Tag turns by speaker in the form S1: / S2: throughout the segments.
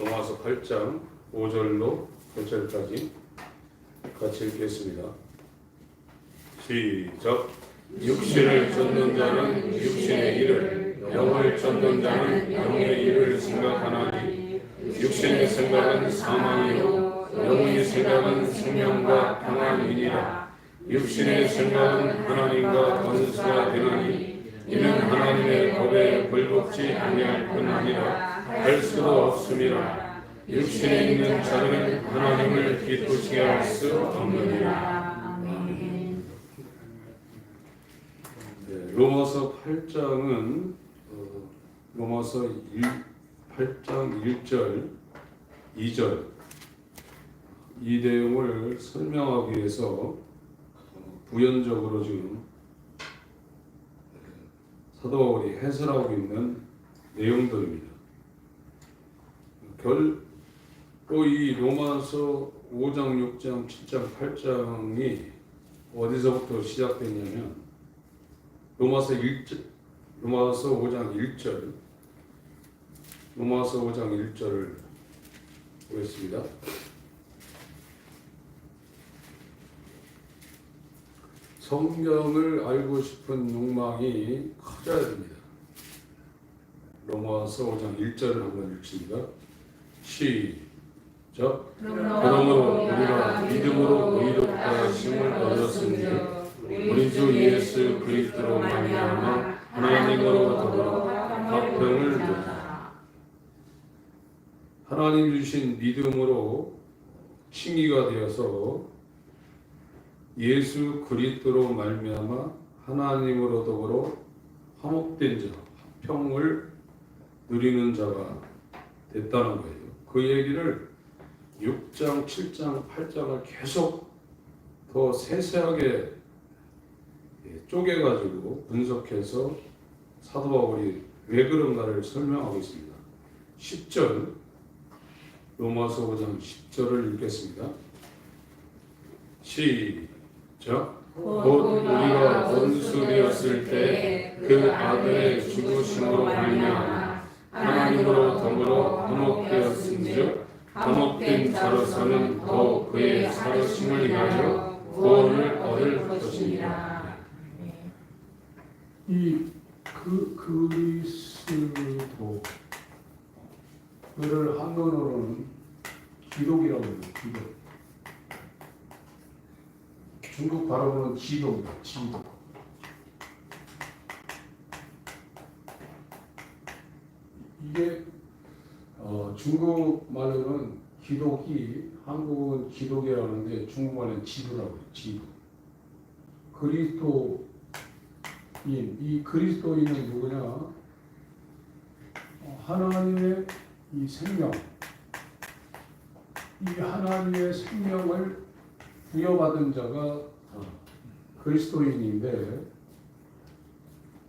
S1: 로마서 8장 5절로 8절까지 같이 읽겠습니다. 시작. 육신을 쫓는 자는 육신의 일을, 영을 쫓는 자는 영의 일을 생각하나니 육신의 생각은 사망이요 영의 생각은 생명과 평안이니라. 육신의 생각은 하나님과 원수가 되나니 이는 하나님의 법에 굴복지 아니할 뿐 아니라 할 수도 없음이라. 육신에 있는 자들은 하나님을 기쁘시게 할 수 없느니라. 아멘. 네, 로마서 8장은 로마서 8장 1절, 2절 이 내용을 설명하기 위해서 부연적으로 지금 사도 바울이 해설하고 있는 내용들입니다. 또 이 로마서 5장, 6장, 7장, 8장이 어디서부터 시작됐냐면 로마서 5장 1절, 로마서 5장 1절을 보겠습니다. 성경을 알고 싶은 욕망이 커져야 됩니다. 로마서 5장 1절을 한번 읽습니다. 시작. 그러므로 우리가 믿음으로 의롭다 하심을 얻었은즉 우리 주 예수 그리스도로 말미암아 하나님으로 더불어 화평을 누리라. 하나님 주신 믿음으로 칭의가 되어서 예수 그리스도로 말미암아 하나님으로 더불어 화목된 자, 화평을 누리는 자가 됐다는 거예요. 그 얘기를 6장, 7장, 8장을 계속 더 세세하게 쪼개가지고 분석해서 사도 바울이 왜 그런가를 설명하고 있습니다. 10절, 로마서 5장 10절을 읽겠습니다. 시작. 곧 우리가 원수 되었을 때 그 아들의 죽으심으로 말미암아 하나님으로 더불어 화목되었은즉 화목된 자로서는 더욱 그의 살으심을 위하여 구원을 얻을 것이니라. 이 그리스도 그를 한문으로는 기독이라고 해요. 기독. 중국 발음으로는 지독이다. 지독. 이게 중국 말로는 기독이, 한국은 기독이라는데 중국말은 지도라고 해요. 지도. 그리스도인, 이 그리스도인은 누구냐? 하나님의 이 생명, 이 하나님의 생명을 부여받은 자가 그리스도인인데,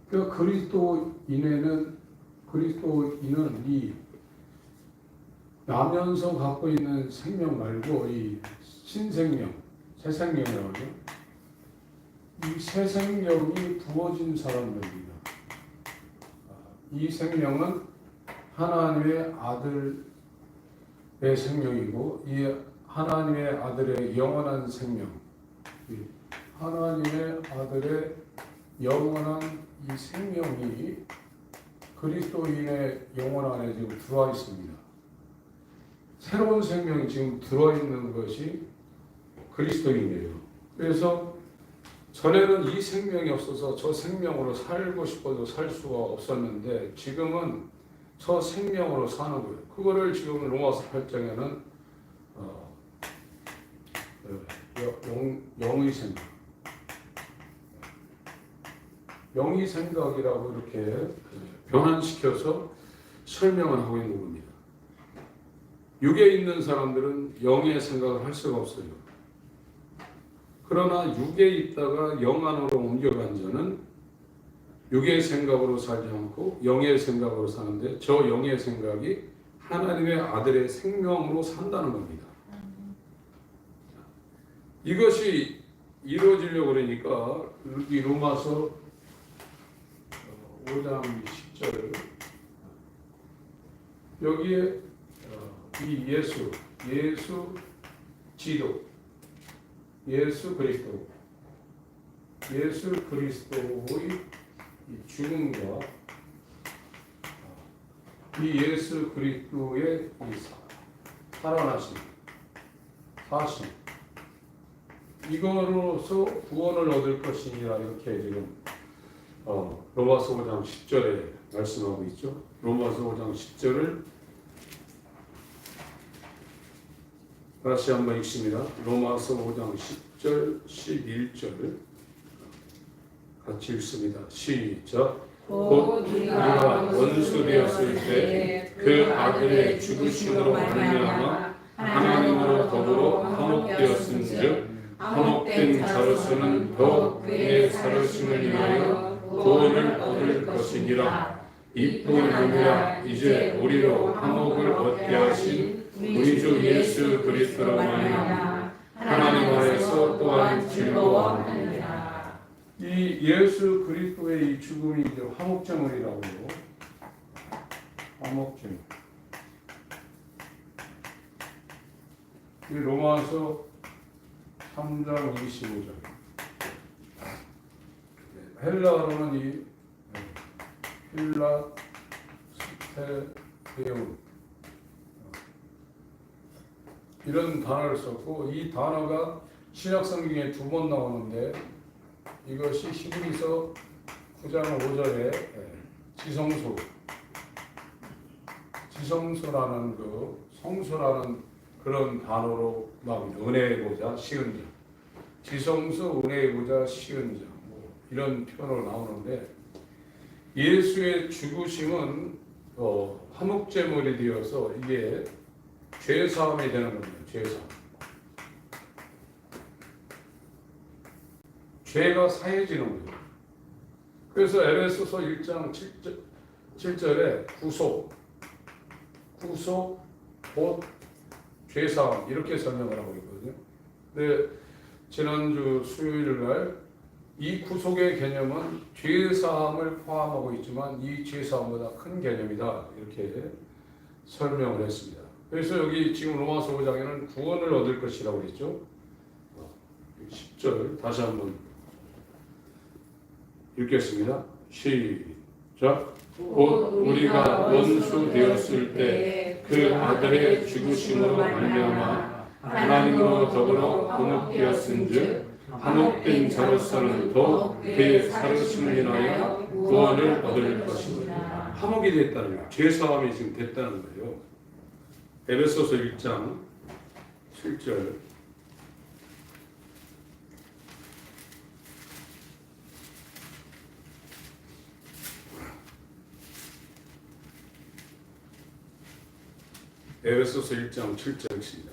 S1: 그 그리스도인은 이 나면서 갖고 있는 생명 말고 이 신생명, 새 생명이라고 하죠. 이 새 생명이 부어진 사람들입니다. 이 생명은 하나님의 아들의 생명이고, 이 하나님의 아들의 영원한 생명, 하나님의 아들의 영원한 이 생명이 그리스도인의 영혼 안에 지금 들어와 있습니다. 새로운 생명이 지금 들어와 있는 것이 그리스도인이에요. 그래서 전에는 이 생명이 없어서 저 생명으로 살고 싶어도 살 수가 없었는데 지금은 저 생명으로 사는 거예요. 그거를 지금 로마서 8장에는 영의 생각, 영의 생각이라고 이렇게 변환시켜서 설명을 하고 있는 겁니다. 육에 있는 사람들은 영의 생각을 할 수가 없어요. 그러나 육에 있다가 영 안으로 옮겨간 자는 육의 생각으로 살지 않고 영의 생각으로 사는데, 저 영의 생각이 하나님의 아들의 생명으로 산다는 겁니다. 이것이 이루어지려고 그러니까 이 로마서 5장 10절 여기에 이 예수 지도, 예수 그리스도, 예수 그리스도의 이 죽음과 이 예수 그리스도의 이 살아나심, 사심, 이거로서 구원을 얻을 것이니라 이렇게 지금 로마서 5장 10절에 말씀하고 있죠. 로마서 5장 10절을 다시 한번 읽습니다. 로마서 5장 10절, 11절 같이 읽습니다. 시작. 곧 우리가 원수 되었을 때 그 아들의 죽으심으로 말미암아 하나님으로 더불어 화목되었은즉 화목된 자로서는 더욱 그의 살으심을 인하여 구원을 얻을 것이니라. 이뿐 아니라 이제 우리로 화목을 얻게 하신 우리 주 예수 그리스도로 말미암아 하나님 안에서 또한 즐거워하느니라. 이 예수 그리스도의 이 죽음이 이제 화목제물이라고 해요. 화목제물. 이 로마서 3장 25절. 헬라어로는 이 힐라 스테레온 이런 단어를 썼고, 이 단어가 신약 성경에 2번 나오는데 이것이 히브리서 9장 5절에 지성소라는 그 성소라는 그런 단어로 나옵니다. 은혜의 보좌, 시은 자, 지성소, 은혜의 보좌, 시은 자, 뭐 이런 표현으로 나오는데, 예수의 죽으심은 화목제물이 되어서 이게 죄 사함이 되는 겁니다. 죄 사함. 죄가 사해지는 거예요. 그래서 에베소서 1장 7절에 구속 곧 죄 사함 이렇게 설명을 하고 있거든요. 근데 지난주 수요일 날 이 구속의 개념은 죄 사함을 포함하고 있지만 이 죄 사함보다 큰 개념이다 이렇게 설명을 했습니다. 그래서 여기 지금 로마서 5장에는 구원을 얻을 것이라고 그랬죠. 10절 다시 한번 읽겠습니다. 시작. 곧 우리가 원수 되었을 때 그 아들의 죽으심으로 말미암아 하나님으로 더불어 화목되었은즉 화목된 자로서는 더욱 그의 살으심을 인하여 구원을 얻을 것입니다. 화목이 됐다는 거예요. 죄 사함이 지금 됐다는 거예요. 에베소서 1장 7절. 에베소서 1장 7절입니다.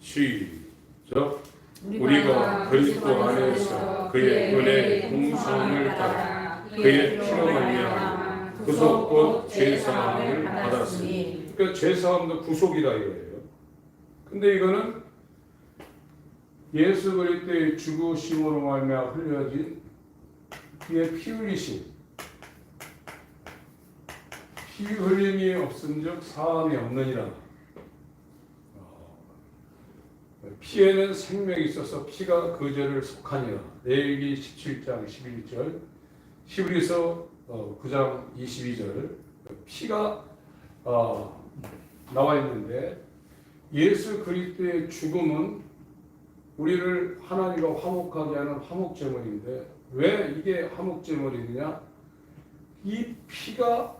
S1: 시작. 우리가 그리스도 안에서 그의 은혜의 공성을 따라 그의 피로 말미암아 구속 곧 죄사함을 받았으니. 그러니까 죄사함도 구속이라 이거예요. 근데 이거는 예수 그리스도의 죽으심으로 말미암아 흘려진 그의 피 흘리심, 피 흘림이 없은즉 사함이 없느니라. 피에는 생명이 있어서 피가 그 죄를 속하니라. 레위기 17장 11절, 히브리서 9장 22절 피가 나와 있는데, 예수 그리스도의 죽음은 우리를 하나님과 화목하게 하는 화목제물인데, 왜 이게 화목제물이냐? 이 피가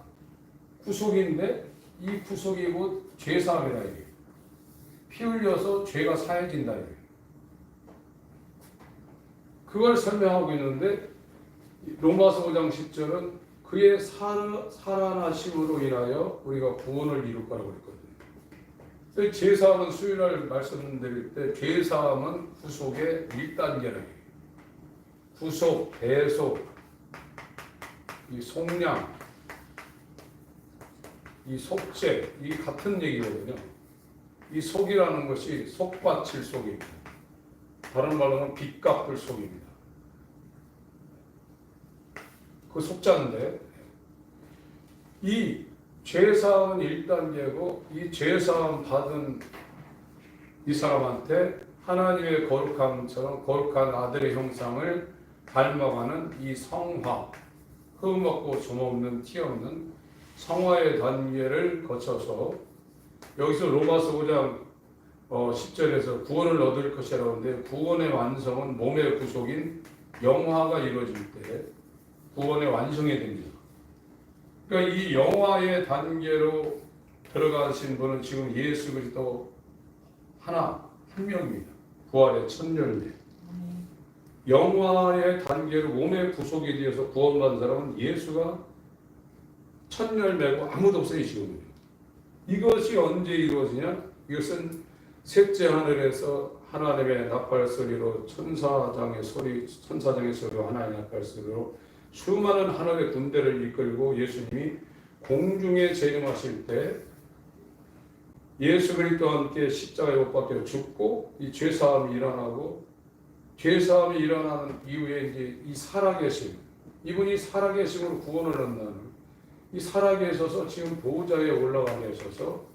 S1: 구속인데 이 구속이 곧 죄사함이라 이게. 피 흘려서 죄가 사해진다 이게. 그걸 설명하고 있는데 로마서 5장 10절은 그의 살아나심으로 인하여 우리가 구원을 이룰 거라고 그랬거든요. 죄사함은 수요일날 말씀드릴 때 죄사함은 구속의 1단계라. 구속, 대속, 이 속량, 이 속죄, 이 같은 얘기거든요. 이 속이라는 것이 속바칠 속입니다. 다른 말로는 빚 갚을 속입니다. 그 속자인데, 이 죄사함은 1단계고 이 죄사함 받은 이 사람한테 하나님의 거룩함처럼 거룩한 아들의 형상을 닮아가는 이 성화, 흠없고 점없는 티없는 성화의 단계를 거쳐서 여기서 로마서 5장 10절에서 구원을 얻을 것이라고 하는데 구원의 완성은 몸의 구속인 영화가 이루어질 때 구원의 완성이 됩니다. 그러니까 이 영화의 단계로 들어가신 분은 지금 예수 그리스도 한 명입니다. 부활의 첫 열매. 영화의 단계로 몸의 구속에 대해서 구원받은 사람은 예수가 첫 열매고 아무도 없어요 지금. 이것이 언제 이루어지냐? 이것은 셋째 하늘에서 하나님의 나팔 소리로 천사장의 소리로 하나님의 나팔 소리로 수많은 하늘의 군대를 이끌고 예수님이 공중에 재림하실 때 예수 그리스도와 함께 십자가에 못 박혀 죽고 이 죄사함이 일어나고 죄사함이 일어나는 이후에 이제 이 살아계심 이분이 살아계심으로 구원을 얻는 이 살아계셔서 지금 보좌에 올라가 계셔서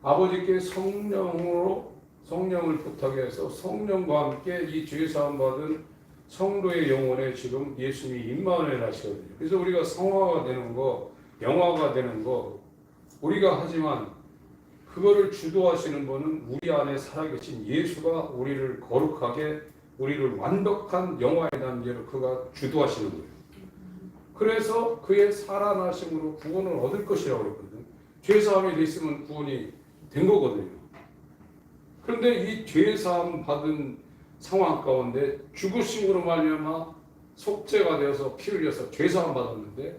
S1: 아버지께 성령을 부탁해서 성령과 함께 이 죄사함 받은 성도의 영혼에 지금 예수님이 임만을 하시거든요. 그래서 우리가 성화가 되는 거, 영화가 되는 거 우리가 하지만 그거를 주도하시는 분은 우리 안에 살아계신 예수가 우리를 거룩하게 우리를 완벽한 영화의 단계로 그가 주도하시는 거예요. 그래서 그의 살아나심으로 구원을 얻을 것이라고 했거든요. 죄사함이 됐으면 구원이 된 거거든요. 그런데 이 죄사함 받은 상황 가운데 죽으심으로 말미암아 속죄가 되어서 피 흘려서 죄사함 받았는데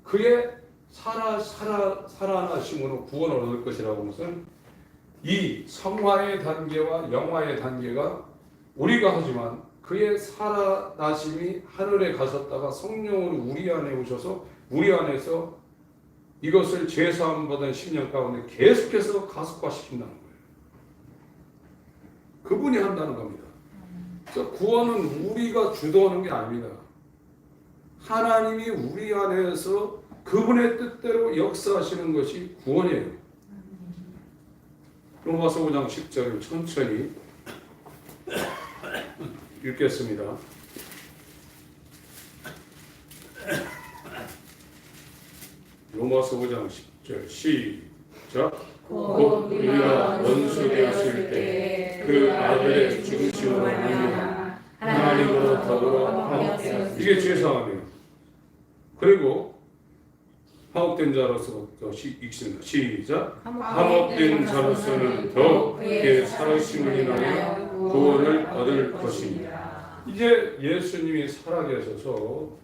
S1: 그의 살아나심으로 구원을 얻을 것이라고 하는 것은 이 성화의 단계와 영화의 단계가 우리가 하지만 그의 살아나심이 하늘에 가셨다가 성령으로 우리 안에 오셔서 우리 안에서 이것을 죄사함 받은 10년 가운데 계속해서 가속화시킨다는 거예요. 그분이 한다는 겁니다. 그래서 구원은 우리가 주도하는 게 아닙니다. 하나님이 우리 안에서 그분의 뜻대로 역사하시는 것이 구원이에요. 로마서 5장 10절을 천천히 읽겠습니다. 로마서 5장 10절 시작. 곧 우리가 원수 되었을 때 그 아들의 죽으심으로 말미암아 하나님으로 더불어 화목되었으니 이게 죄사함이에요. 그리고 화목된 자로서부터 읽습니다. 시작. 화목된 자로서는 더욱 그의 살아계심을 인하여 구원을 얻을 것입니다. 이제 예수님이 살아계셔서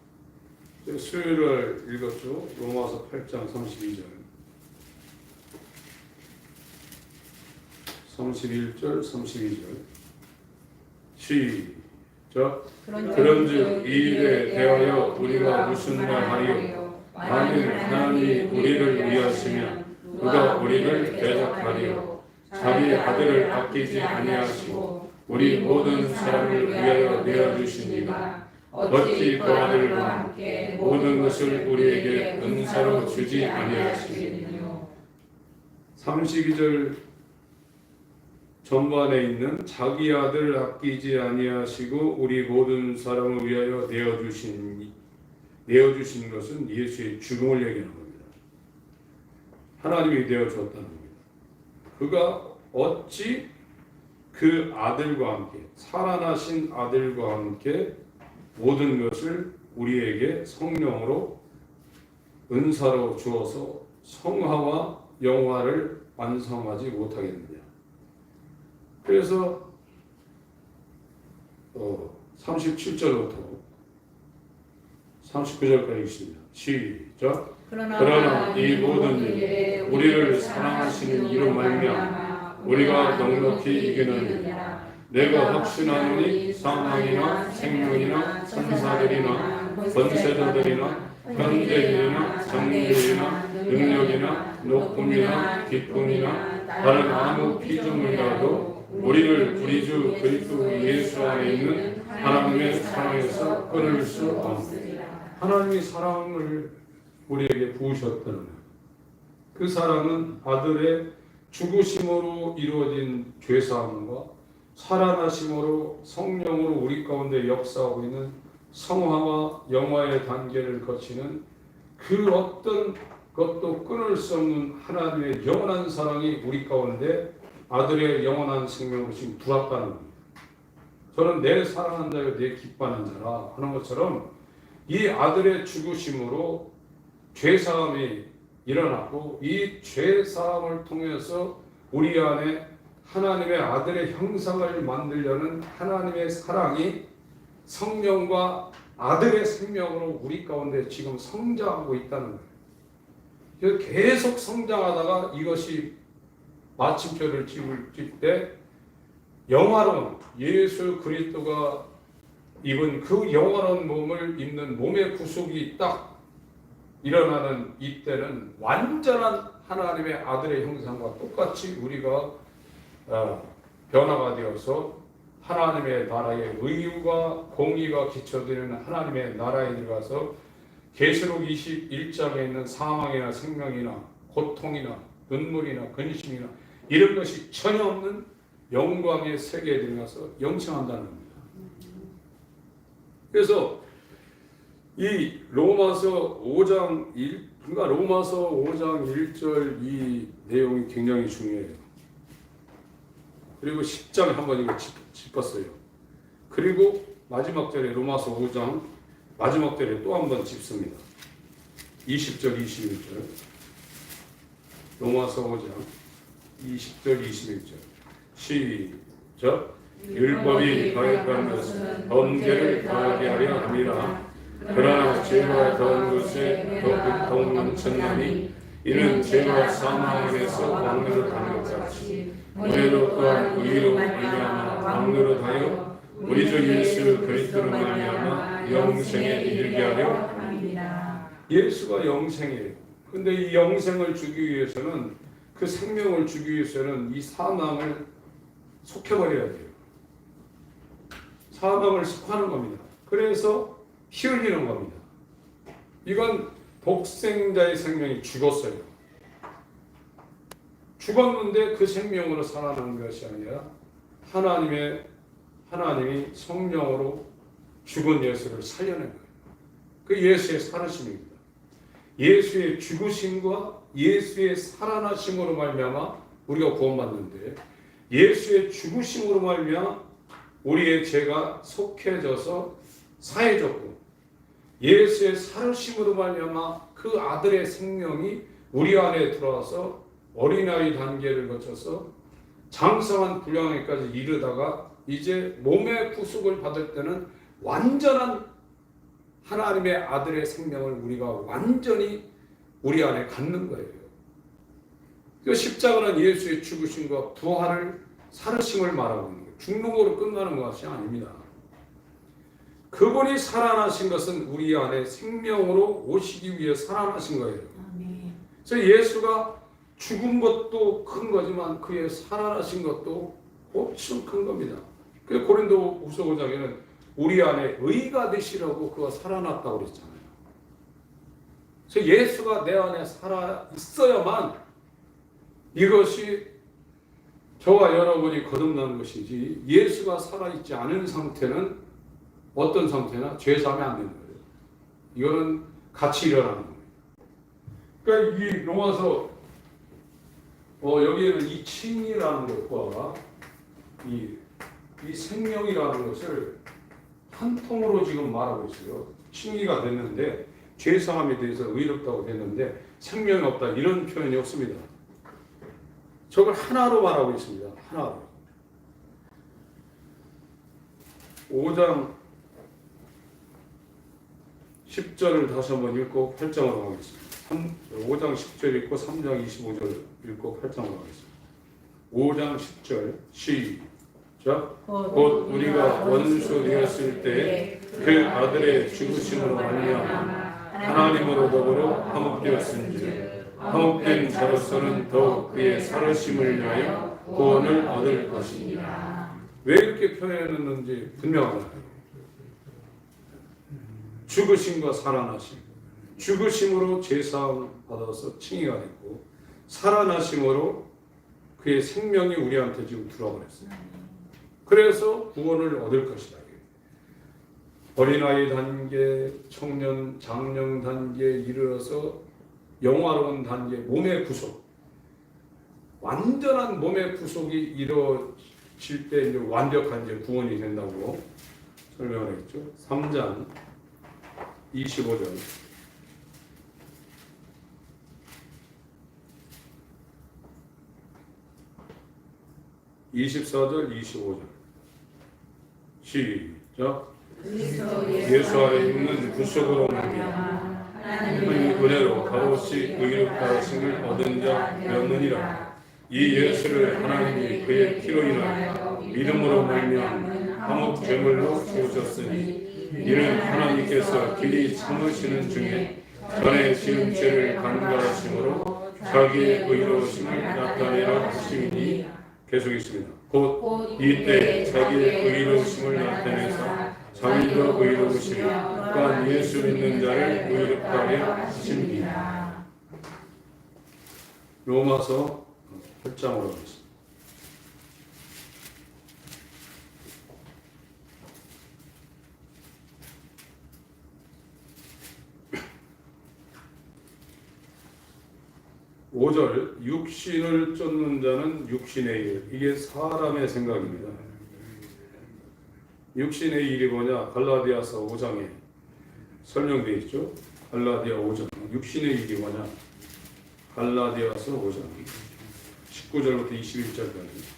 S1: 수요일을 읽었죠. 로마서 8장 32절 31절 32절 시작. 그런즉 이 일에 대하여 우리가 무슨 말하리요? 만일 하나님이 우리를 위하시면 누가 우리를 대적하리요? 자기 아들을 아끼지 아니하시고 우리 모든 사람을 위하여 내어주시니가 어찌 그 아들과 함께 모든 것을 우리에게 은사로 주지 아니하시겠느냐. 32절 전반에 있는 자기 아들을 아끼지 아니하시고 우리 모든 사람을 위하여 내어주신 것은 예수의 죽음을 얘기하는 겁니다. 하나님이 내어주었다는 겁니다. 그가 어찌 그 아들과 함께 살아나신 아들과 함께 모든 것을 우리에게 성령으로 은사로 주어서 성화와 영화를 완성하지 못하겠느냐. 그래서 37절부터 39절까지 읽습니다. 시작. 그러나 이 모든 일에 우리를 사랑하시는 이로 말미암아 우리가 넉넉히 이기느니라. 내가 확신하노니 사망이나 생명이나 천사들이나 권세자들이나 현대인이나 장래이나 능력이나 높음이나 기쁨이나 다른 아무 피조물이라도 우리를 우리 주 그리스도 예수 안에 있는 하나님의 사랑에서 끊을 수 없습니다. 하나님이 사랑을 우리에게 부으셨다는 거예요. 그 사랑은 아들의 죽으심으로 이루어진 죄사함과 살아나심으로 성령으로 우리 가운데 역사하고 있는 성화와 영화의 단계를 거치는 그 어떤 것도 끊을 수 없는 하나님의 영원한 사랑이 우리 가운데 아들의 영원한 생명으로 지금 들어왔다는 겁니다. 저는 내 사랑하는 자여 내 기뻐하는 자라 하는 것처럼 이 아들의 죽으심으로 죄사함이 일어나고 이 죄사함을 통해서 우리 안에 하나님의 아들의 형상을 만들려는 하나님의 사랑이 성령과 아들의 생명으로 우리 가운데 지금 성장하고 있다는 거예요. 계속 성장하다가 이것이 마침표를 찍을 때 영화로운 예수 그리스도가 입은 그 영원한 몸을 입는 몸의 구속이 딱 일어나는 이때는 완전한 하나님의 아들의 형상과 똑같이 우리가 변화가 되어서 하나님의 나라의 의유가 공의가 기초되는 하나님의 나라에 들어가서 계시록 21장에 있는 사망이나 생명이나 고통이나 눈물이나 근심이나 이런 것이 전혀 없는 영광의 세계에 들어가서 영생한다는 겁니다. 그래서 이 로마서 5장 1, 그러니까 로마서 5장 1절 이 내용이 굉장히 중요해요. 그리고 10장에 한번 이거 짚었어요. 그리고 마지막 절에 로마서 5장 마지막 절에 또 한번 짚습니다. 20절, 21절. 로마서 5장 20절, 21절. 시작. 율법이 가입한 것은 범죄를 더하게 하려 함이라. 그러나 죄가 더한 것에 더 넘쳤나니 이는 죄가 사망 안에서 왕노릇 하는 것 같이 우리도 또한 의로 말미암아 왕노릇 하여 우리 주 예수 그리스도로 말미암아 영생에 이르게 하려 함이니라. 예수가 영생이에요. 근데 이 영생을 주기 위해서는 그 생명을 주기 위해서는 이 사망을 속해버려야 돼요. 사망을 속하는 겁니다. 그래서 피 흘리는 겁니다. 이건 독생자의 생명이 죽었어요. 죽었는데 그 생명으로 살아나는 것이 아니라 하나님이 성령으로 죽은 예수를 살려낸 거예요. 그 예수의 살아심입니다. 예수의 죽으심과 예수의 살아나심으로 말미암아 우리가 구원받는데 예수의 죽으심으로 말미암아 우리의 죄가 속해져서 사해졌고 예수의 살으심으로 말미암아 그 아들의 생명이 우리 안에 들어와서 어린아이 단계를 거쳐서 장성한 분량에까지 이르다가 이제 몸의 구속을 받을 때는 완전한 하나님의 아들의 생명을 우리가 완전히 우리 안에 갖는 거예요. 그 십자가는 예수의 죽으심과 부활을 살으심을 말하고 있는 거예요. 죽는 거로 끝나는 것이 아닙니다. 그분이 살아나신 것은 우리 안에 생명으로 오시기 위해 살아나신 거예요. 그래서 예수가 죽은 것도 큰 거지만 그의 살아나신 것도 엄청 큰 겁니다. 그 고린도후서 5장에는 우리 안에 의가 되시라고 그가 살아났다고 그랬잖아요. 그래서 예수가 내 안에 살아 있어야만 이것이 저와 여러분이 거듭나는 것이지 예수가 살아있지 않은 상태는 어떤 상태나 죄사함이 안 되는 거예요. 이거는 같이 일어나는 거예요. 그러니까 이 로마서 여기에는 이 칭이라는 것과 이 생명이라는 것을 한 통으로 지금 말하고 있어요. 칭의가 됐는데 죄사함에 대해서 의롭다고 됐는데 생명이 없다 이런 표현이 없습니다. 저걸 하나로 말하고 있습니다. 하나로. 5장 10절을 다시 한번 읽고 8장으로 가겠습니다. 5장 10절 읽고 3장 25절 읽고 8장으로 가겠습니다. 5장 10절 시작. 곧 우리가 원수 되었을 때 그 아들의 죽으심으로 말미암아 하나님으로 더불어 화목되었은즉 화목된 자로서는 더욱 그의 살으심을 위하여 구원을 얻을 것이니라. 왜 이렇게 표현했는지 분명하다. 죽으심과 살아나심. 죽으심으로 죄사함 받아서 칭의가 됐고 살아나심으로 그의 생명이 우리한테 지금 들어와 버렸어요. 그래서 구원을 얻을 것이다. 어린아이 단계, 청년, 장년 단계에 이르러서 영화로운 단계, 몸의 구속, 완전한 몸의 구속이 이루어질 때 이제 완벽한 이제 구원이 된다고 설명을 했죠. 3장 25절. 24절, 25절. 시작. 예수 안에 있는 구속으로 말미암아 하나님의 은혜로 값없이 의롭다 하심을 얻은 자 되었느니라. 이 예수를 하나님이 그의 피로 인하여 믿음으로 말미암은 화목 제물로 주셨으니 이는 하나님께서 길이 참으시는 중에 전에 지은 죄를 간과하심으로 자기의 의로우심을 나타내라 하심이니 계속 있습니다. 곧 이때 자기의 의로우심을 나타내사 자기도 의로우시며 또한 예수 믿는 자를 의롭다게 하십니다. 로마서 8장으로 가겠습니다. (5절) 육신을 쫓는 자는 육신의 일. 이게 사람의 생각입니다. 육신의 일이 뭐냐? 갈라디아서 5장에 설명되어 있죠. 갈라디아 5장. 육신의 일이 뭐냐? 갈라디아서 5장 19절부터 21절까지.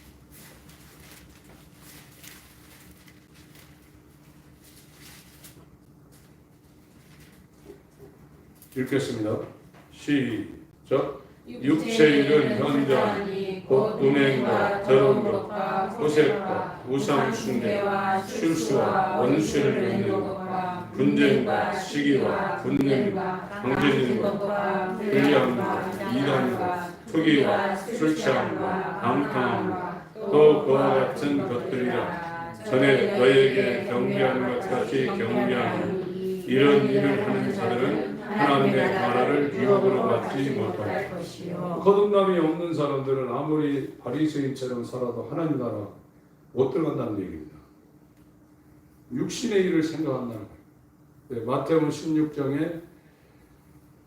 S1: 읽겠습니다. 시작. 육체의 일은 현저하니 곧 음행과 더러운 것과 호색과 우상 숭배와 술수와 원수를 맺는 것과 분쟁과 시기와 분냄과 방제는 것과 불량과 이단과 투기와 술 취함과 방탕함과 또 그와 같은 것들이라. 전에 너에게 경배하는 것 같이 경배하니 이런 일을 하는 자들은 하나님의 나라를 유업으로 받지 못할 것이요. 거듭남이 없는 사람들은 아무리 바리새인처럼 살아도 하나님 나라 못 들어간다는 얘기입니다. 육신의 일을 생각한다는 거예요. 마태복음 16장에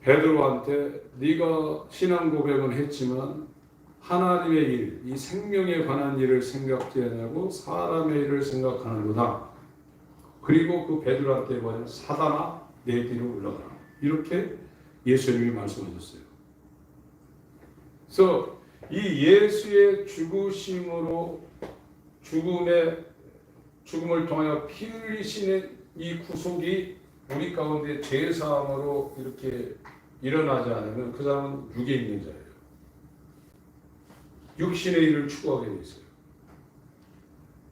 S1: 베드로한테 네가 신앙 고백은 했지만 하나님의 일, 이 생명에 관한 일을 생각지 않냐고 사람의 일을 생각하는구나. 그리고 그 베드로한테 뭐냐? 사단아 내 뒤로 올라가라. 이렇게 예수님이 말씀하셨어요. 그래서 이 예수의 죽으심으로 죽음을 통하여 피 흘리시는 이 구속이 우리 가운데 죄사함으로 이렇게 일어나지 않으면 그 사람은 육에 있는 자예요. 육신의 일을 추구하게 돼 있어요.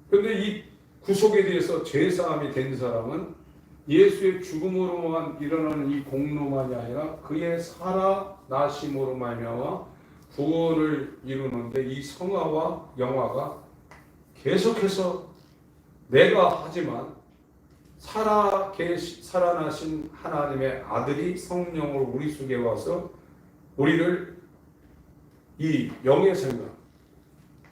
S1: 그런데 이 구속에 대해서 죄사함이 된 사람은 예수의 죽음으로만 일어나는 이 공로만이 아니라 그의 살아나심으로 말미암아 구원을 이루는데 이 성화와 영화가 계속해서 내가 하지만 살아나신 하나님의 아들이 성령으로 우리 속에 와서 우리를 이 영의 생각,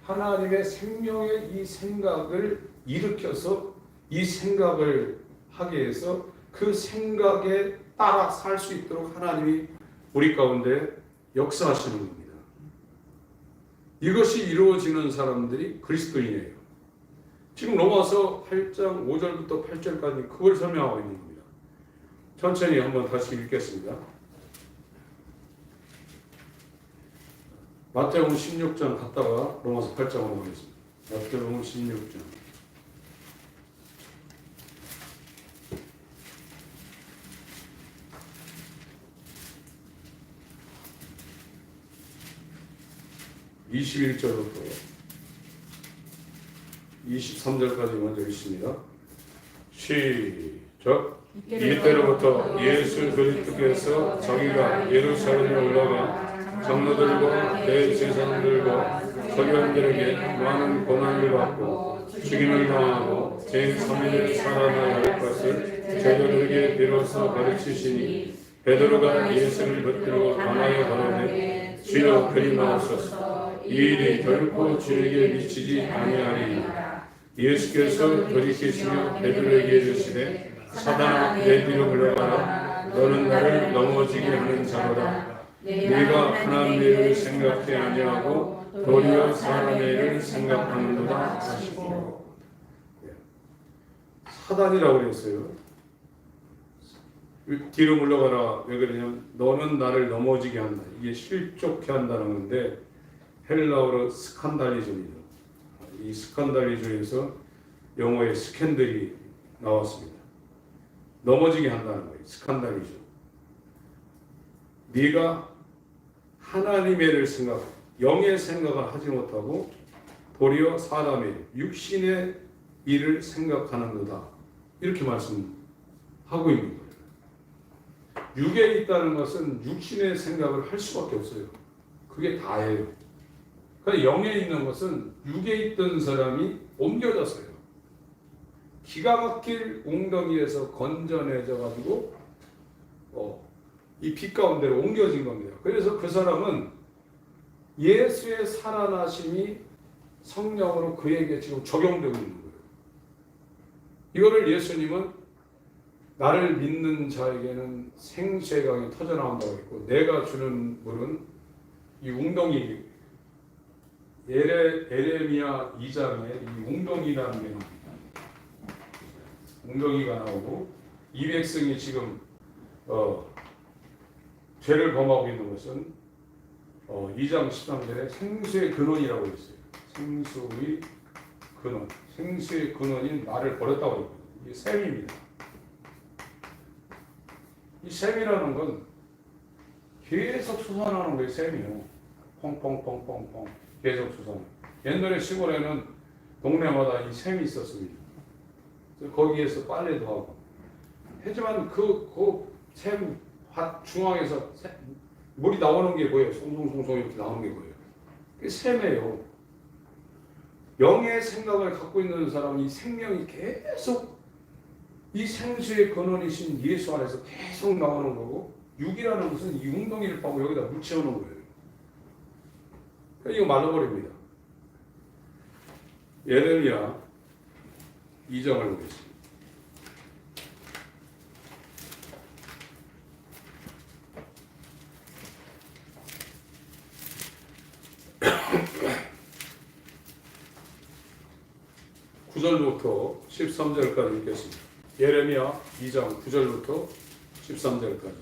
S1: 하나님의 생명의 이 생각을 일으켜서 이 생각을 하게 해서 그 생각에 따라 살 수 있도록 하나님이 우리 가운데 역사하시는 겁니다. 이것이 이루어지는 사람들이 그리스도인이에요. 지금 로마서 8장 5절부터 8절까지 그걸 설명하고 있는 겁니다. 천천히 한번 다시 읽겠습니다. 마태복음 16장 갔다가 로마서 8장으로 가겠습니다. 마태복음 16장. (21절부터) (23절까지) 먼저 읽습니다. 시작. 이때로부터 예수 그리스도께서 자기가 예루살렘에 올라가 장로들과 대제사장들과 서기관들에게 많은 고난을 받고 죽임을 당하고 제3일에 살아나야 할 것을 제자들에게 비로소 가르치시니 베드로가 예수를 붙들고 강하여 가로되 주여 그리마옵소서. 이 일이 결코 주에게 미치지 아니하리이다. 예수께서 돌이키시며 베드로에게 이르시되 사단아 내 뒤로 물러가라. 너는 나를 넘어지게 하는 자로다. 네가 하나님의 일을 생각해 아니하고 도리어 사람의 일을 생각하는도다 하시고. 사단이라고 그랬어요. 뒤로 물러가라. 왜 그러냐면 너는 나를 넘어지게 한다. 이게 실족해 한다는 건데 헬라어로 스칸달리즘이죠. 이 스칸달리즘에서 영어의 스캔들이 나왔습니다. 넘어지게 한다는 거예요. 스칸달리즘. 네가 하나님의 일을 생각, 영의 생각을 하지 못하고 도리어 사람의 육신의 일을 생각하는도다. 이렇게 말씀하고 있는 거예요. 육에 있다는 것은 육신의 생각을 할 수밖에 없어요. 그게 다예요. 그런데 영에 있는 것은 육에 있던 사람이 옮겨졌어요. 기가 막힐 웅덩이에서 건져내져 가지고 이 빛 가운데로 옮겨진 겁니다. 그래서 그 사람은 예수의 살아나심이 성령으로 그에게 지금 적용되고 있는 거예요. 이거를 예수님은 나를 믿는 자에게는 생수의 강이 터져나온다고 했고, 내가 주는 물은 이 웅덩이, 에레미야 2장에 이 웅덩이라는 게 나옵니다. 웅덩이가 나오고, 이 백성이 지금 죄를 범하고 있는 것은 2장 13절에 생수의 근원이라고 했어요. 생수의 근원, 생수의 근원인 나를 버렸다고 했거든요. 이게 샘입니다. 이 샘이라는 건 계속 솟아나는 거예요. 샘이요. 펑펑펑펑펑 계속 솟아나. 옛날에 시골에는 동네마다 이 샘이 있었습니다. 거기에서 빨래도 하고. 하지만 샘 중앙에서 물이 나오는 게 뭐예요? 송송송송 이렇게 나오는 게 뭐예요? 그게 샘이에요. 영의 생각을 갖고 있는 사람이 생명이 계속 이 생수의 근원이신 예수 안에서 계속 나오는 거고, 육이라는 것은 이 웅덩이를 파고 여기다 묻혀놓은 거예요. 이거 말라버립니다. 예레미야 2장을 보겠습니다. (9절부터) 13절까지 읽겠습니다. 예레미야 2장 9절부터 13절까지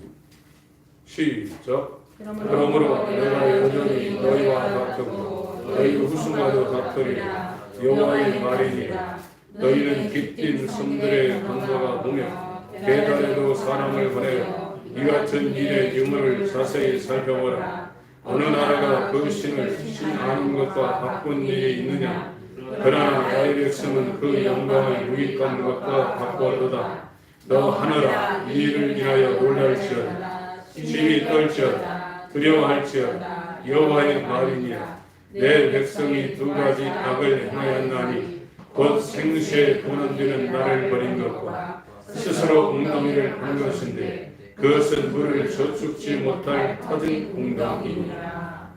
S1: 시작. 그러므로 내가 여전히 너희와 같고 너희 후손과도 같으리라. 여호와의 말이니라. 너희는 깃든 섬들의 강도가 보며 계단에도 사람을 보내어 이 같은 일의 유물을 자세히 살펴보라. 어느 나라가 그 신을 신 아닌 것과 바꾼 일이 있느냐? 그러나 나의 백성은 그 영광을 유익한 것과 바꾸었도다. 너 하늘아, 이 일을 인하여 놀랄지어다. 심히 떨지어다. 두려워할지어다. 여호와의 말이니라. 내 백성이 두 가지 악을 행하였나니 곧 생수의 근원되는 나를 버린 것과 스스로 웅덩이를 한 것인데 그것은 물을 저축지 못할 터진 웅덩이니라.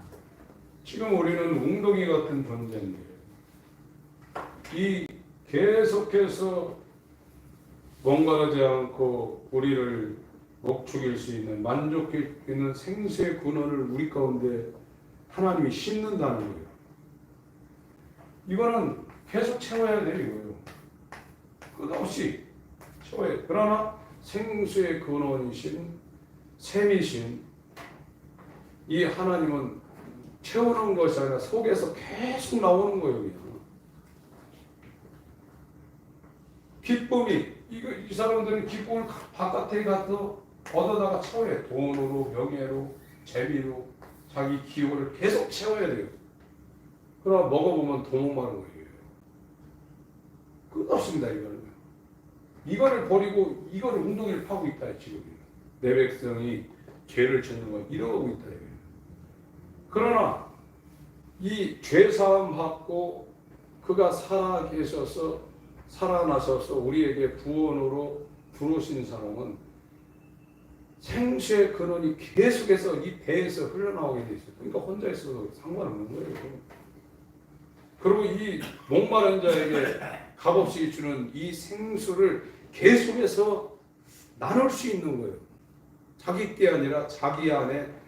S1: 지금 우리는 웅덩이 같은 존재인데 이 계속해서 뭔가하지 않고 우리를 목축일 수 있는, 만족할 수 있는 생수의 근원을 우리 가운데 하나님이 심는다는 거예요. 이거는 계속 채워야 되는 거예요. 끝없이 채워야 돼요. 그러나 생수의 근원이신, 샘이신 이 하나님은 채우는 것이 아니라 속에서 계속 나오는 거예요. 그냥. 기쁨이, 이 사람들은 기쁨을 바깥에 가서 얻어다가 채워야 돼요. 돈으로, 명예로, 재미로, 자기 기호를 계속 채워야 돼요. 그러나 먹어보면 더 목마른 거예요. 끝없습니다, 이거는. 이거를 버리고, 이거를 웅덩이를 파고 있다, 지금. 내 백성이 죄를 짓는 거, 이러고 있다, 이거예요. 그러나, 이 죄사함 받고, 그가 살아나셔서 우리에게 구원으로 들어오신 사람은 생수의 근원이 계속해서 이 배에서 흘러나오게 돼 있어요. 그러니까 혼자 있어도 상관없는 거예요. 그리고 이 목마른 자에게 값없이 주는 이 생수를 계속해서 나눌 수 있는 거예요. 자기 게 아니라 자기 안에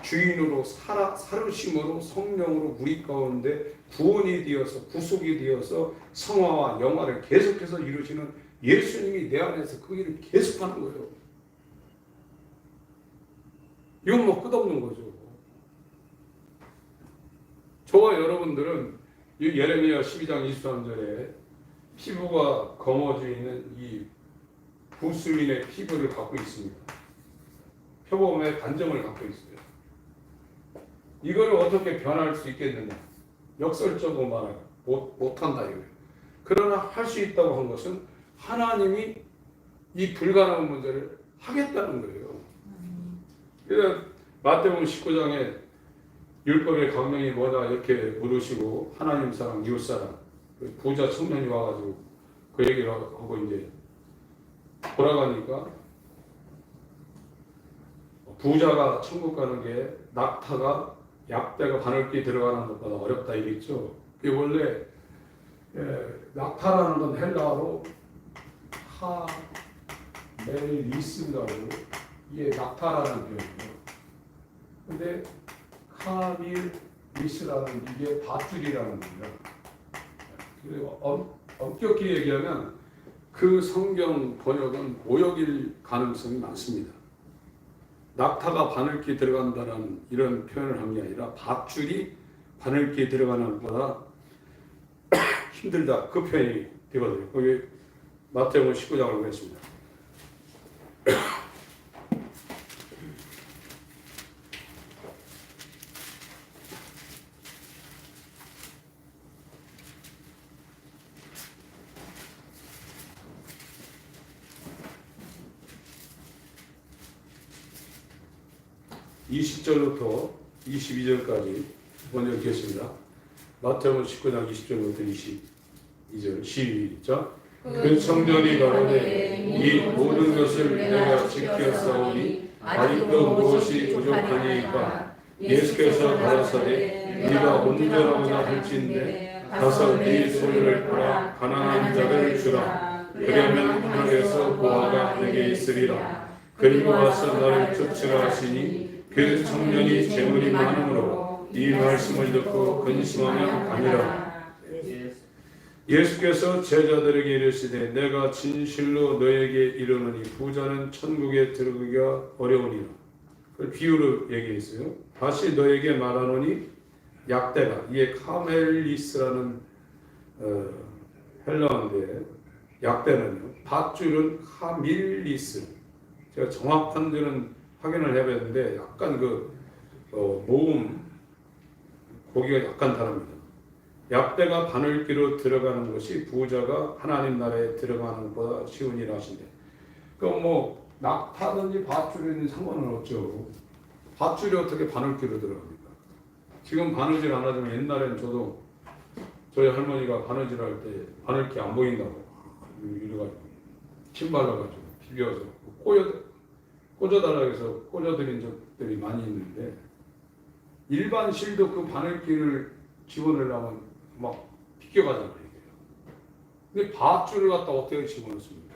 S1: 주인으로 살으심으로 성령으로 우리 가운데 구원이 되어서 구속이 되어서 성화와 영화를 계속해서 이루시는 예수님이 내 안에서 그 일을 계속하는 거예요. 이건 뭐 끝없는 거죠. 저와 여러분들은 이 예레미야 12장 23절에 피부가 검어져 있는 이 부수민의 피부를 갖고 있습니다. 표범의 간정을 갖고 있어요. 이거를 어떻게 변할 수 있겠느냐? 역설적으로 말하면 못한다 이거예요. 그러나 할 수 있다고 한 것은 하나님이 이 불가능한 문제를 하겠다는 거예요. 그래서 마태복음 19장에 율법의 강령이 뭐다 이렇게 물으시고 하나님 사랑, 이웃 사랑, 부자 청년이 와가지고 그 얘기를 하고 이제 돌아가니까 부자가 천국 가는 게 낙타가 약대가 바늘귀 들어가는 것보다 어렵다 이랬죠. 그게 원래 낙타라는 건 헬라어로 카멜리스라고 이게 낙타라는 표현이에요. 근데 카밀리스라는 이게 밧줄이라는 겁니다. 그리고 엄격히 얘기하면 그 성경 번역은 오역일 가능성이 많습니다. 낙타가 바늘귀 들어간다는 이런 표현을 한 게 아니라 밧줄이 바늘귀 들어가는 것보다 힘들다 그 표현이 되거든요. 거기 마태복음 19장을 보겠습니다. 20절부터 22절까지 먼저 읽겠습니다. 마태복음 19장 20절부터 22절 시작. 그 청년이 가로되 이 모든 것을 내가 지켰사오니 아직도 무엇이 부족하니까? 예수께서 가라사대 네가 온전하고자 할진대 가서 네 소유를 팔아 가난한 자를 주라. 그러면 하늘에서 보화가 내게 있으리라. 그리고 와서 나를 쫓으라 하시니 그 청년이 재물이 많으므로 이 말씀을 듣고 근심하며 가니라. 예수께서 제자들에게 이르시되 내가 진실로 너에게 이르노니 부자는 천국에 들어가기가 어려우니라. 그 비유로 얘기했어요. 다시 너에게 말하노니 약대가 이게 카멜리스라는 헬라어인데 약대는요. 밧줄은 카밀리스. 제가 정확한 데는 확인을 해봤는데 약간 모음 보기가 약간 다릅니다. 약대가 바늘귀로 들어가는 것이 부자가 하나님 나라에 들어가는 것보다 쉬우니라 하신대. 그럼 뭐 낙타든지 밧줄이든 상관은 없죠. 밧줄이 어떻게 바늘귀로 들어갑니까? 지금 바느질 안 하지만 옛날에는 저도 저희 할머니가 바느질 할 때 바늘귀 안 보인다고 이래가지고 침 발라가지고 비벼서 꽂아달라고 해서 꽂아드린 적들이 많이 있는데 일반 실도 그 바늘귀를 집어넣으려면 막 비껴가잖아요. 근데 밧줄을 갖다 어떻게 집어넣습니까?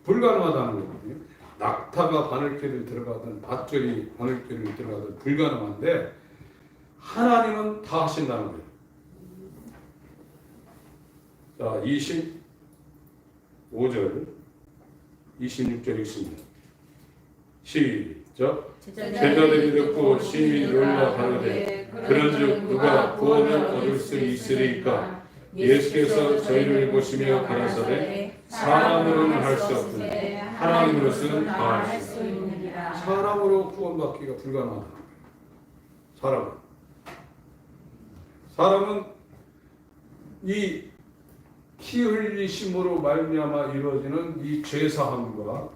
S1: 불가능하다는 거거든요. 낙타가 바늘귀를 들어가든 밧줄이 바늘귀를 들어가든 불가능한데 하나님은 다 하신다는 거예요. 자, 25절 26절 읽습니다. 시작. 제자들이 듣고 심히 놀라 가로되 그런즉 누가 구원을 얻을 수 있으리까? 예수께서 저희를 보시며 가라사대 사람으로는 할 수 없으니 하나님으로서는 다 할 수 있느니라. 사람으로 구원받기가 불가능하다. 사람은 이 피 흘리심으로 말미암아 이루어지는 이 죄사함과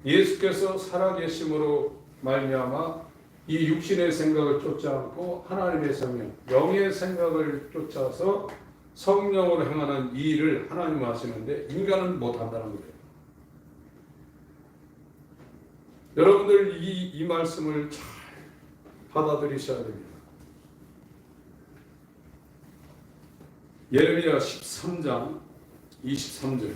S1: 예수께서 살아계심으로 말미암아 이 육신의 생각을 쫓지 않고 하나님의 생명, 영의 생각을 쫓아서 성령으로 행하는 이 일을 하나님 하시는데 인간은 못한다는 거예요. 여러분들 이 말씀을 잘 받아들이셔야 됩니다. 예레미야 13장 23절.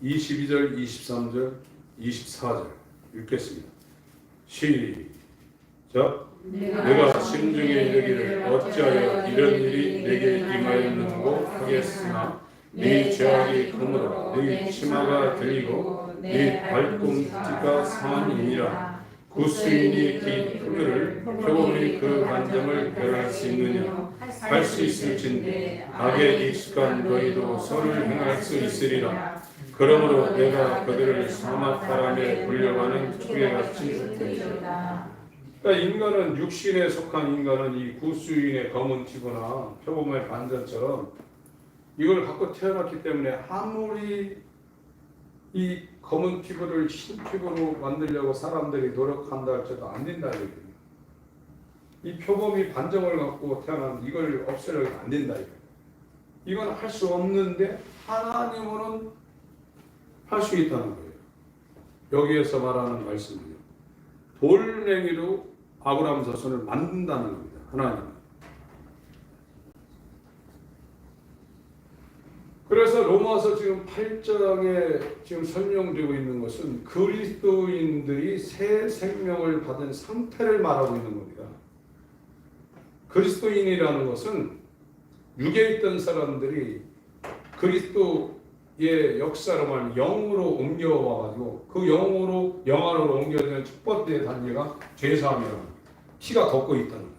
S1: (22절) (23절) (24절) 읽겠습니다. 시작. 내가 심중에 이르기를 어찌하여 이런 일이 내게 임하였는고 하겠으나 네 죄악이 크므로 네 치마가 들리고 네 발꿈치가 상하니라. 구수인이 긴 흙을 표범이 그 반점을 멸할 수 있느냐. 할 수 있을진데 악에 익숙한 너희도 선을 행할 수 있으리라. 그러므로 내가 그들을 사막 바람에 불려가는 초계같이 흩으리라. 그러니까 인간은, 육신에 속한 인간은 이 구수인의 검은 피부나 표범의 반전처럼 이걸 갖고 태어났기 때문에 아무리 이 검은 피부를 흰 피부로 만들려고 사람들이 노력한다 할지라도 안 된다 이거예요. 이 표범이 반점을 갖고 태어난 이걸 없애려고 안 된다 이거예요. 이건 할 수 없는데 하나님은 할 수 있다는 거예요. 여기에서 말하는 말씀은요, 돌멩이로 아브라함 자손을 만든다는 겁니다. 하나님은. 그래서 로마서 지금 8장에 지금 설명되고 있는 것은 그리스도인들이 새 생명을 받은 상태를 말하고 있는 겁니다. 그리스도인이라는 것은 육에 있던 사람들이 그리스도의 역사로 말하면 영으로 옮겨와가지고 그 영으로 영안으로 옮겨지는 첫 번째 단계가 죄사함이라는 거예요. 피가 덮고 있다는 거예요.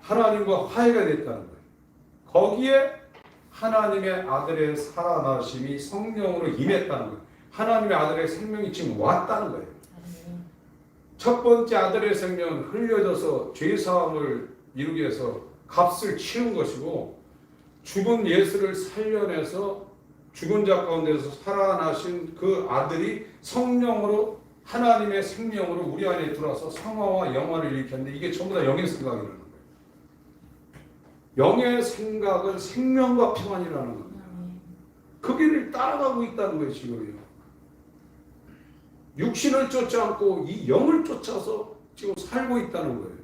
S1: 하나님과 화해가 됐다는 거예요. 거기에 하나님의 아들의 살아나심이 성령으로 임했다는 거예요. 하나님의 아들의 생명이 지금 왔다는 거예요. 첫 번째 아들의 생명은 흘려져서 죄사함을 이루기 위해서 값을 치른 것이고, 죽은 예수를 살려내서 죽은 자 가운데서 살아나신 그 아들이 성령으로 하나님의 생명으로 우리 안에 들어와서 성화와 영화를 일으켰는데 이게 전부 다 영의 생각이라는 거예요. 영의 생각은 생명과 평안이라는 겁니다. 그 길을 따라가고 있다는 거예요. 지금요. 육신을 쫓지 않고 이 영을 쫓아서 지금 살고 있다는 거예요.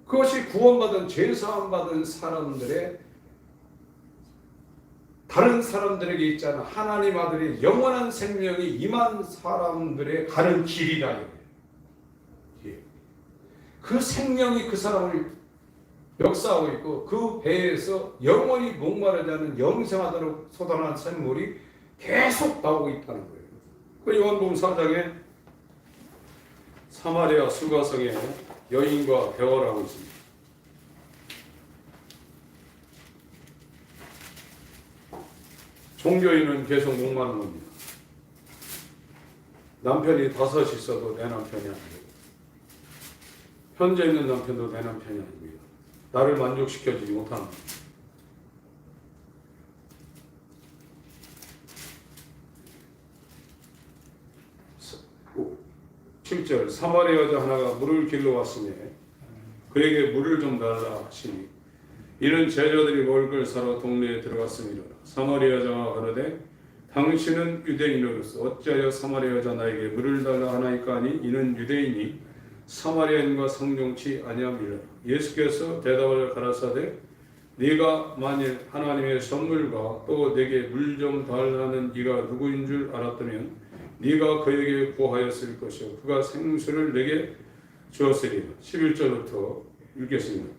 S1: 그것이 구원받은 죄사함받은 사람들의, 다른 사람들에게 있잖아, 하나님 아들의 영원한 생명이 임한 사람들의 가는 길이다. 그 생명이 그 사람을 역사하고 있고, 그 배에서 영원히 목마르지 않는 영생하도록 솟아난 샘물이 계속 나오고 있다는 거예요. 그 요한복음 4장에 사마리아 수가성에 여인과 대화를 하고 있습니다. 종교인은 계속 목마른 겁니다. 남편이 5 있어도 내 남편이 아니고, 현재 있는 남편도 내 남편이 아닙니다. 나를 만족시켜주지 못하는 겁니다. 7절 사마리아 여자 하나가 물을 길러 왔으며 그에게 물을 좀 달라 하시니 이는 제자들이 먹을 걸 사러 동네에 들어갔습니다. 사마리아 여자가 가로되 당신은 유대인으로서 어찌하여 사마리아 여자 나에게 물을 달라 하나이까 하니 이는 유대인이 사마리아인과 상종치 아니함이라. 예수께서 대답을 가라사대 네가 만일 하나님의 선물과 또 내게 물 좀 달라는 이가 누구인 줄 알았다면 네가 그에게 구하였을 것이요 그가 생수를 내게 주었으리라. 11절부터 읽겠습니다.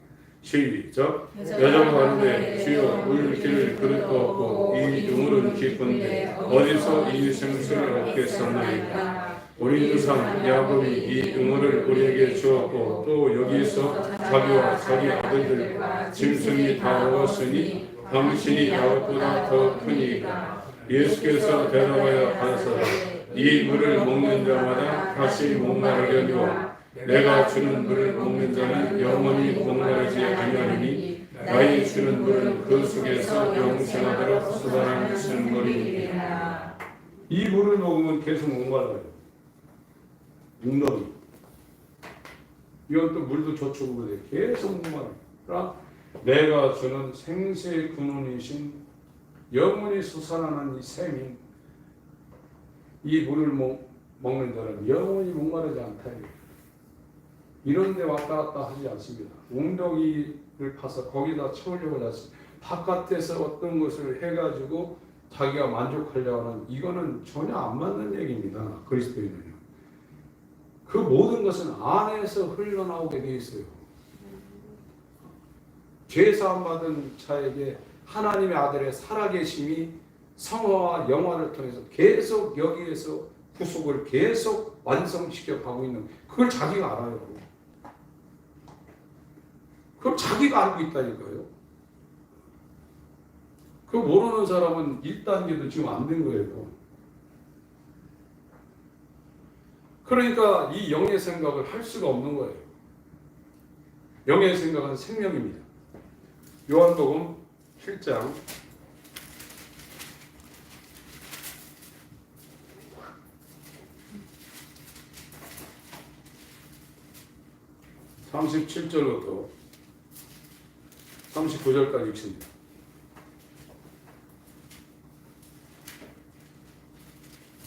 S1: 시작. 여자가 가로되 주여 물 길 그릇도 없고 이 우물은 깊은데 어디서 이 생수를 얻겠사나이까. 우리 조상 야곱이 이 우물을 우리에게 주었고 또 여기서 자기와 자기 아들들과 짐승이 다 먹었으니 당신이 야곱보다 더 크니이다. 예수께서 대답하여 가라사대 이 물을 먹는 자마다 다시 목마르려니와 내가 주는 물을 먹는 자는 영원히 목마르지 아니하리니 나의 주는 물은 그 속에서 영생하도록 쏟아나는 물이 되리라. 이 물을 먹으면 계속 목말라요. 웅덩이. 이건 또 물도 저축으로 돼. 계속 목말라. 내가 주는 생수의 근원이신 영원히 솟아나는 이 샘인 이 물을 먹는 자는 영원히 목마르지 않다. 이런 데 왔다 갔다 하지 않습니다. 웅덩이를 파서 거기다 채우려고 하지 않습니다. 바깥에서 어떤 것을 해가지고 자기가 만족하려고 하는 이거는 전혀 안 맞는 얘기입니다. 그리스도인은요. 그 모든 것은 안에서 흘러나오게 돼 있어요. 죄사함 받은 자에게 하나님의 아들의 살아계심이 성화와 영화를 통해서 계속 여기에서 구속을 계속 완성시켜 가고 있는 그걸 자기가 알아요. 그걸 자기가 알고 있다니까요. 그거 모르는 사람은 1단계도 지금 안 된 거예요. 그러니까 이 영의 생각을 할 수가 없는 거예요. 영의 생각은 생명입니다. 요한복음 7장 37절부터 39절까지 읽습니다.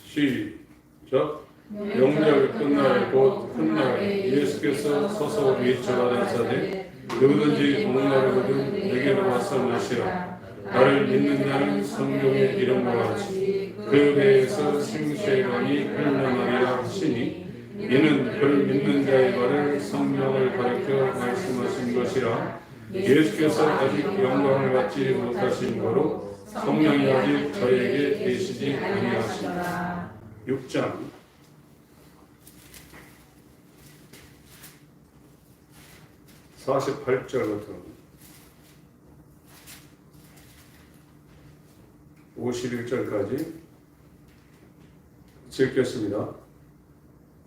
S1: 시작. 명절 끝날 곧 훗날에 예수께서 서서 위쳐가는 자들 누구든지 목마르거든 내게로 와서 마시라. 나를 믿는 자는 성경의 이름과 같이 그 배에서 생수의 강이 흘러나리라 하시니 이는 그를 믿는 자의 말을 성령을 가르쳐 말씀하신 것이라. 예수께서 아직 영광을 받지 못하신 거로 성령이 아직 저에게 계시지 아니하시니라. 6장 48절부터 51절까지 읽겠습니다.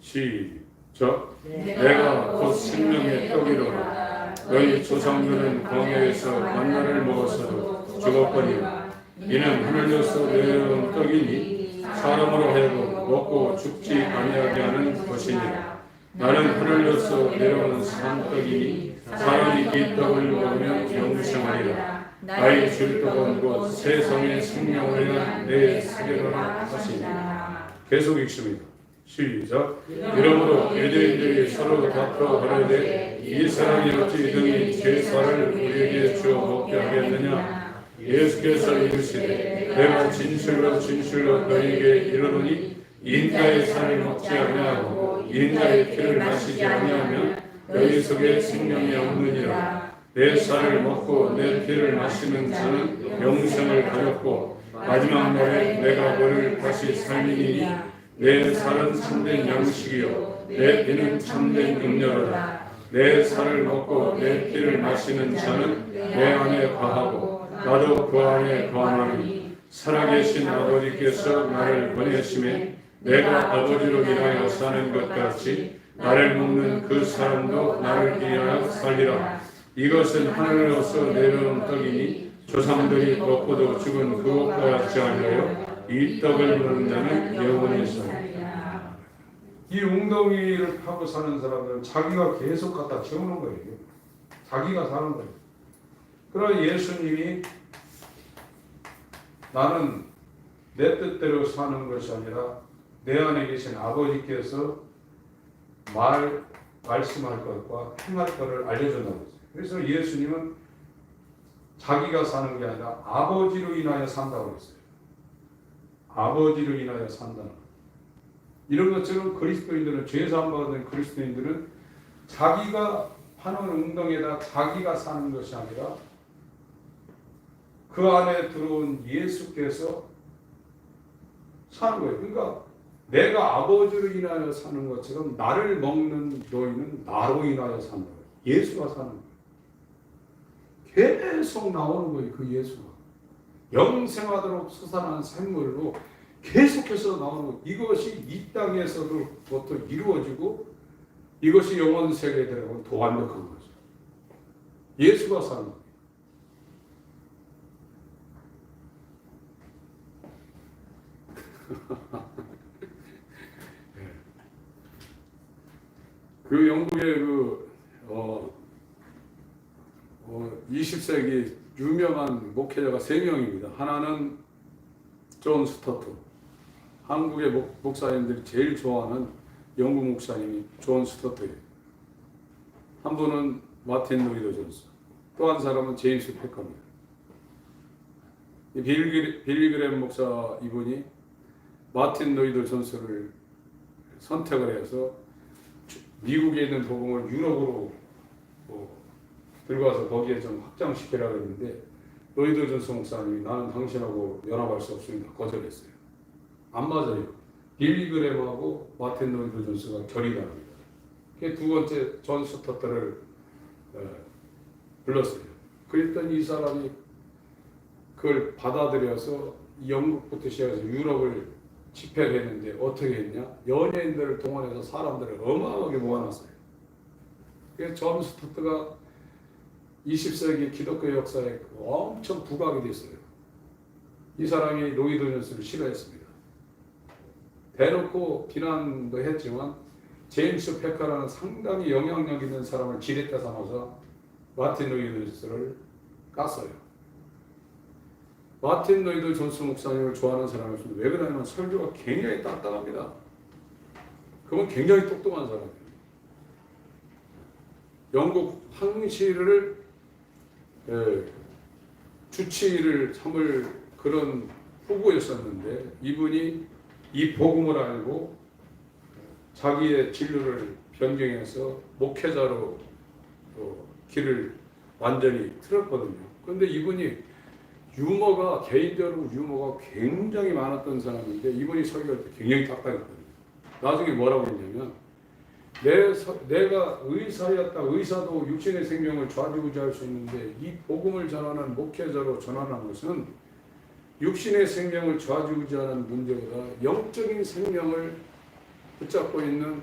S1: 시작. 내가 곧 생명의 떡이로라. 너희 조상들은 광야에서 만나를 먹었어도 죽었거니와 이는 하늘에서 내려온 떡이니 사람으로 하여금 먹고 죽지 아니하게 하는 것이니라. 나는 하늘에서 내려온 산떡이니 사람이 이 떡을 먹으면 영생하리라. 나의 줄 떡은 곧 세상의 생명을 위한 내 사계로라 하시니. 계속 읽습니다. 시작. 이러므로 유대인들이 서로 다투어 가로되 이 사람이 어찌 등이 제사를 우리에게 주어 먹게 하겠느냐. 예수께서 이르시되 내가 진실로 진실로 너희에게 이르노니 인자의 살을 먹지 아니하고 인자의 피를 마시지 아니하면 너희 속에 생명이 없느니라. 내 살을 먹고 내 피를 마시는 자는 영생을 가졌고 마지막 날에 내가 너를 다시 살리니 내 살은 참된 양식이요 내 피는 참된 음료로다. 내 살을 먹고 내 피를 마시는 자는 내 안에 거하고 나도 그 안에 거하나니 살아계신 아버지께서 나를 보내심에 내가 아버지로 인하여 사는 것 같이 나를 먹는 그 사람도 나를 위하여 살리라. 이것은 하늘로서 내려온 떡이니 조상들이 먹고도 죽은 그것과 같지 않으여 이 떡을 먹는 자는 영원히 살리라. 이 웅덩이를 파고 사는 사람들은 자기가 계속 갖다 채우는 거예요. 자기가 사는 거예요. 그러나 예수님이 나는 내 뜻대로 사는 것이 아니라 내 안에 계신 아버지께서 말씀할 것과 행할 것을 알려준다고 했어요. 그래서 예수님은 자기가 사는 게 아니라 아버지로 인하여 산다고 했어요. 아버지로 인하여 산다는 것. 이런 것처럼 그리스도인들은 죄사함 받은 그리스도인들은 자기가 파는 웅덩이에다 자기가 사는 것이 아니라 그 안에 들어온 예수께서 사는 거예요. 그러니까 내가 아버지로 인하여 사는 것처럼 나를 먹는 너희는 나로 인하여 사는 거예요. 예수가 사는 거예요. 계속 나오는 거예요. 그 예수가. 영생하도록 솟아나는 샘물로 계속해서 나오는 거예요. 이것이 이 땅에서도 그것도 이루어지고 이것이 영원 세계들하고는 더 완벽한 거죠. 예수가 사는 거예요. 그 영국의 20세기 유명한 목회자가 3명입니다. 하나는 존 스토트. 한국의 목사님들이 제일 좋아하는 영국 목사님이 존 스토트예요. 한 분은 마틴 로이드 존스. 또 한 사람은 제임스 패커입니다. 빌리그램 목사 이분이 마틴 로이드 존스를 선택을 해서 미국에 있는 복음을 유럽으로 들고 와서 거기에 좀 확장시키라고 했는데 로이드 존스 목사님이 나는 당신하고 연합할 수 없습니다. 거절했어요. 안 맞아요. 빌리그램하고 마틴 로이드 존스가 결이 다릅니다. 두 번째 존 스토트를 불렀어요. 그랬더니 이 사람이 그걸 받아들여서 영국부터 시작해서 유럽을 집회를 했는데 어떻게 했냐? 연예인들을 동원해서 사람들을 어마어마하게 모아놨어요. 그래서 존 스토트가 20세기 기독교 역사에 엄청 부각이 됐어요. 이 사람이 로이드 존스를 싫어했습니다. 대놓고 비난도 했지만 제임스 패커라는 상당히 영향력 있는 사람을 지렛대 삼아서 마틴 로이드 존스를 깠어요. 마틴 로이드 존스 목사님을 좋아하는 사람이었습니다. 왜 그러냐면 설교가 굉장히 딱딱합니다. 그건 굉장히 똑똑한 사람이에요. 영국 황실을 주치의를 삼을 그런 후보였었는데 이분이 이 복음을 알고 자기의 진로를 변경해서 목회자로 길을 완전히 틀었거든요. 그런데 이분이 개인적으로 유머가 굉장히 많았던 사람인데 이분이 설교할 때 굉장히 딱딱했거든요. 나중에 뭐라고 했냐면 내가 의사였다. 의사도 육신의 생명을 좌지우지할 수 있는데 이 복음을 전하는 목회자로 전하는 것은 육신의 생명을 좌지우지하는 문제보다 영적인 생명을 붙잡고 있는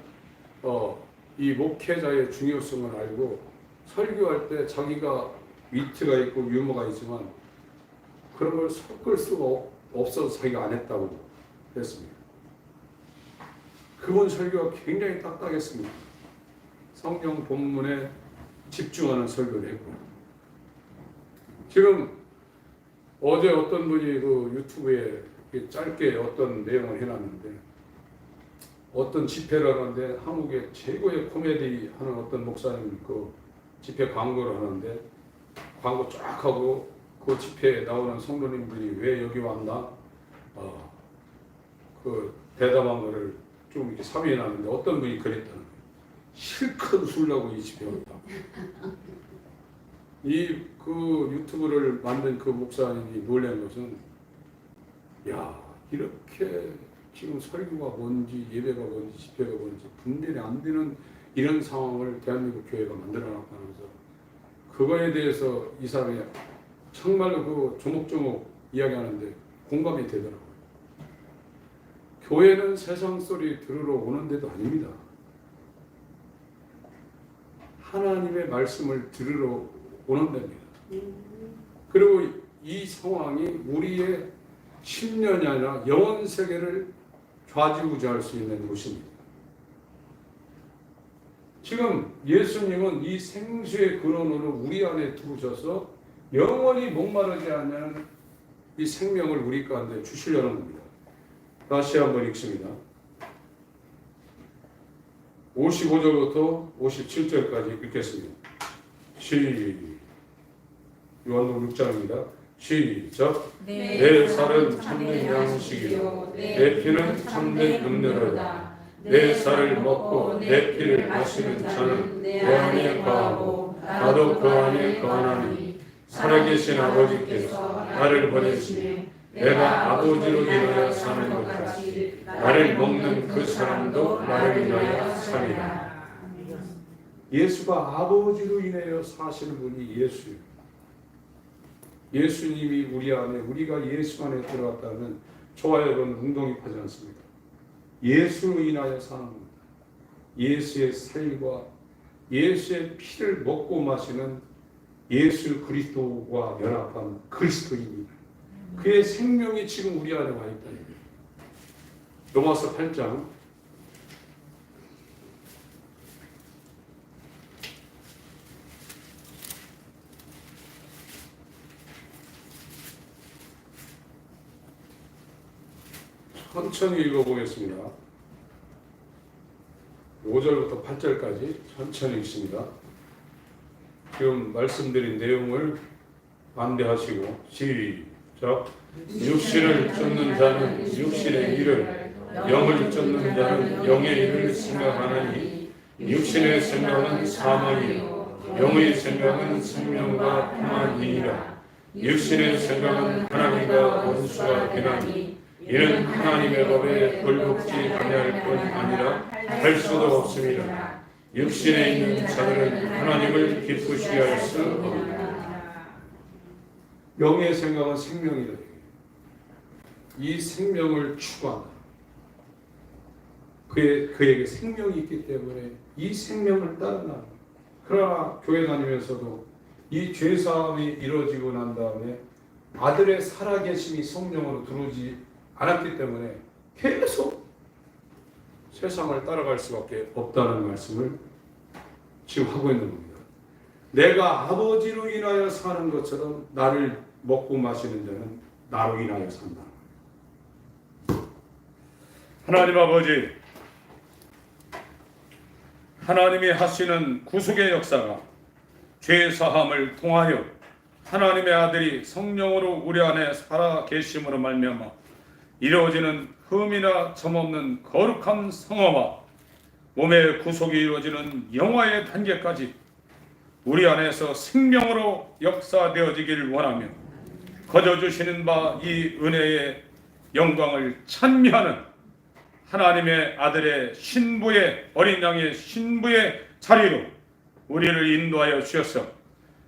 S1: 이 목회자의 중요성을 알고 설교할 때 자기가 위트가 있고 유머가 있지만 그런 걸 섞을 수가 없어서 자기가 안 했다고 했습니다. 그분 설교가 굉장히 딱딱했습니다. 성경 본문에 집중하는 설교를 했고 지금 어제 어떤 분이 그 유튜브에 짧게 어떤 내용을 해놨는데 어떤 집회를 하는데 한국의 최고의 코미디 하는 어떤 목사님 그 집회 광고를 하는데 광고 쫙 하고 그 집회에 나오는 성도님들이 왜 여기 왔나 그 대담한 거를 좀 이렇게 사위해 놨는데 어떤 분이 그랬다는 거예요. 실컷 술라고 이 집회 왔다고. 그 유튜브를 만든 그 목사님이 놀란 것은 야 이렇게 지금 설교가 뭔지 예배가 뭔지 집회가 뭔지 분별이 안 되는 이런 상황을 대한민국 교회가 만들어놨다면서 그거에 대해서 이 사람이 정말로 그 조목조목 이야기하는데 공감이 되더라고요. 교회는 세상 소리 들으러 오는 데도 아닙니다. 하나님의 말씀을 들으러 오는 데입니다. 그리고 이 상황이 우리의 10년이 아니라 영원 세계를 좌지우지할 수 있는 곳입니다. 지금 예수님은 이 생수의 근원으로 우리 안에 두셔서 영원히 목마르지 않는 이 생명을 우리 가운데 주시려는 겁니다. 다시 한번 읽습니다. 55절부터 57절까지 읽겠습니다. 요한복음 6장입니다. 시작. 내 살은 참된 양식이요 내 피는 참된 음료로다. 내 살을 먹고 내 피를 마시는 자는 내 안에 거하고 나도 그 안에 거하나니 살아계신 아버지께서 나를 보내시니 내가 아버지로 인하여 사는 것 같이 나를 먹는 그 사람도 나를 인하여 사리라. 예수가 아버지로 인하여 사시는 분이 예수예요. 예수님이 우리 안에 우리가 예수 안에 들어갔다면 저와 여러분 웅덩이 파지 않습니다. 예수로 인하여 사는 겁니다. 예수의 살과 예수의 피를 먹고 마시는 예수 그리스도와 연합한 그리스도인입니다. 그의 생명이 지금 우리 안에 와 있다는 거예요. 로마서 8장 천천히 읽어보겠습니다. 5절부터 8절까지 천천히 읽습니다. 지금 말씀드린 내용을 반대하시고 시작. 육신을 쫓는 자는 육신의 일을, 영을 쫓는 자는 영의 일을 생각하나니 육신의 생각은 사망이요 영의 생각은 생명과 평안이니라. 육신의 생각은 하나님과 원수가 되나니 이는 하나님의 법에 굴복지 아니할 뿐 아니라 할 수도 없습니다. 육신에 있는 자들은 하나님을 기쁘시게 할 수 없습니다. 영의 생각은 생명이다. 이 생명을 추구한다. 그에게 생명이 있기 때문에 이 생명을 따른다. 그러나 교회 다니면서도 이 죄사함이 이루어지고 난 다음에 아들의 살아계심이 성령으로 들어오지 않았기 때문에 계속 세상을 따라갈 수밖에 없다는 말씀을 지금 하고 있는 겁니다. 내가 아버지로 인하여 사는 것처럼 나를 먹고 마시는 자는 나로 인하여 산다.
S2: 하나님 아버지, 하나님이 하시는 구속의 역사가 죄 사함을 통하여 하나님의 아들이 성령으로 우리 안에 살아 계심으로 말미암아 이루어지는 흠이나 점없는 거룩한 성화와 몸의 구속이 이루어지는 영화의 단계까지 우리 안에서 생명으로 역사되어지기를 원하며 거저주시는 바 이 은혜의 영광을 찬미하는 하나님의 아들의 신부의 어린 양의 신부의 자리로 우리를 인도하여 주셔서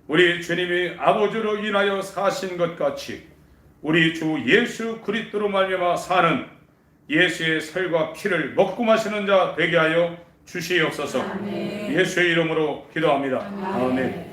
S2: 우리 주님이 아버지로 인하여 사신 것 같이 우리 주 예수 그리스도로 말미암아 사는 예수의 살과 피를 먹고 마시는 자 되게 하여 주시옵소서. 아멘. 예수의 이름으로 기도합니다. 아멘.